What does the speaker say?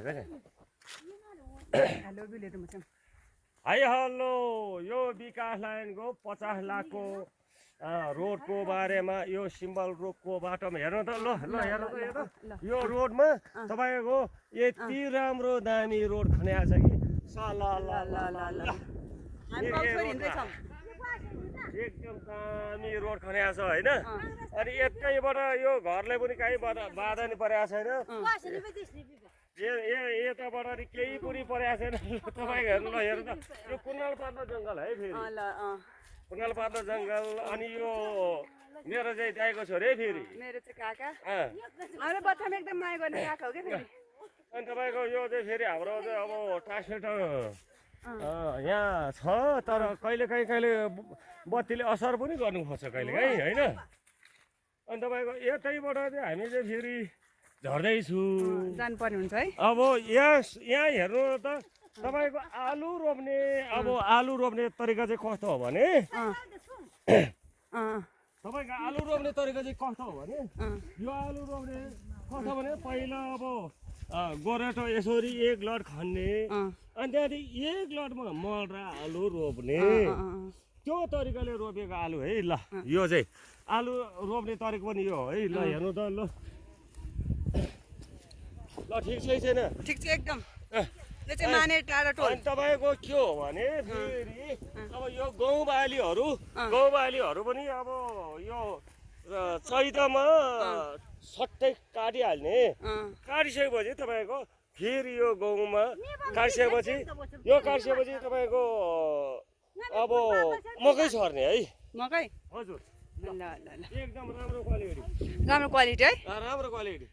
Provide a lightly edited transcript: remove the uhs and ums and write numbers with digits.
भनेको नि हेलो बिलेटमा छ हाई हेलो यो विकास लाइनको 50 लाखको रोडको बारेमा यो सिम्बल रोडको बाटोमा हेर्नु त ल हेर्नु त यो रोडमा तपाईँको यति राम्रो दामी रोड खनिएको छ कि एकदम दामी रोड खनिएको छ होइन अनि यतैबाट यो घरले पनि कहीँ बाधा नि परेको छैन यताबाट केही पनि परेको छैन तपाईँको हेर्नु ल हेर्नु त यो कुनाल पार्न जङ्गल है फेरि कुनाल पार्न जङ्गल अनि यो मेरो चाहिँ दाइको छोरी है फेरि मेरो चाहिँ काका हाम्रो बच्चामा एकदम माया गर्ने काका हो क्या फेरि अनि तपाईँको यो चाहिँ फेरि हाम्रो चाहिँ अब ट्रान्समिटर यहाँ छ तर कहिले बत्तीले असर पनि गर्नु खोज्छ कहिलेकाहीँ होइन अनि तपाईँको यतैबाट चाहिँ हामी चाहिँ फेरि झर्दैछु जानुपर्ने हुन्छ है अब यहाँ हेर्नु त तपाईँको आलु रोप्ने आलु रोप्ने तरिका चाहिँ कस्तो हो भने तपाईँको आलु रोप्ने तरिका चाहिँ कस्तो हो भने यो आलु रोप्ने कस्तो भने पहिला अब गोरेटो यसरी एक लट खन्ने अनि त्यहाँदेखि एक लटमा मल र आलु रोप्ने त्यो तरिकाले रोपेको आलु है ल यो चाहिँ आलु रोप्ने तरिका पनि यो है ल हेर्नु त ल ठिक छ छैन ठिक छ एकदम यो चाहिँ माने टाढा टोल अनि तपाईँको के हो भने फेरि अब यो गौँबालीहरू पनि अब यो चैतमा सट्टै काटिहाल्ने काटिसकेपछि तपाईँको फेरि यो गहुँमा काटिसकेपछि तपाईँको अब मकै छर्ने है मकै हजुर ल ल ल एकदम राम्रो क्वालिटी राम्रो क्वालिटी है राम्रो क्वालिटी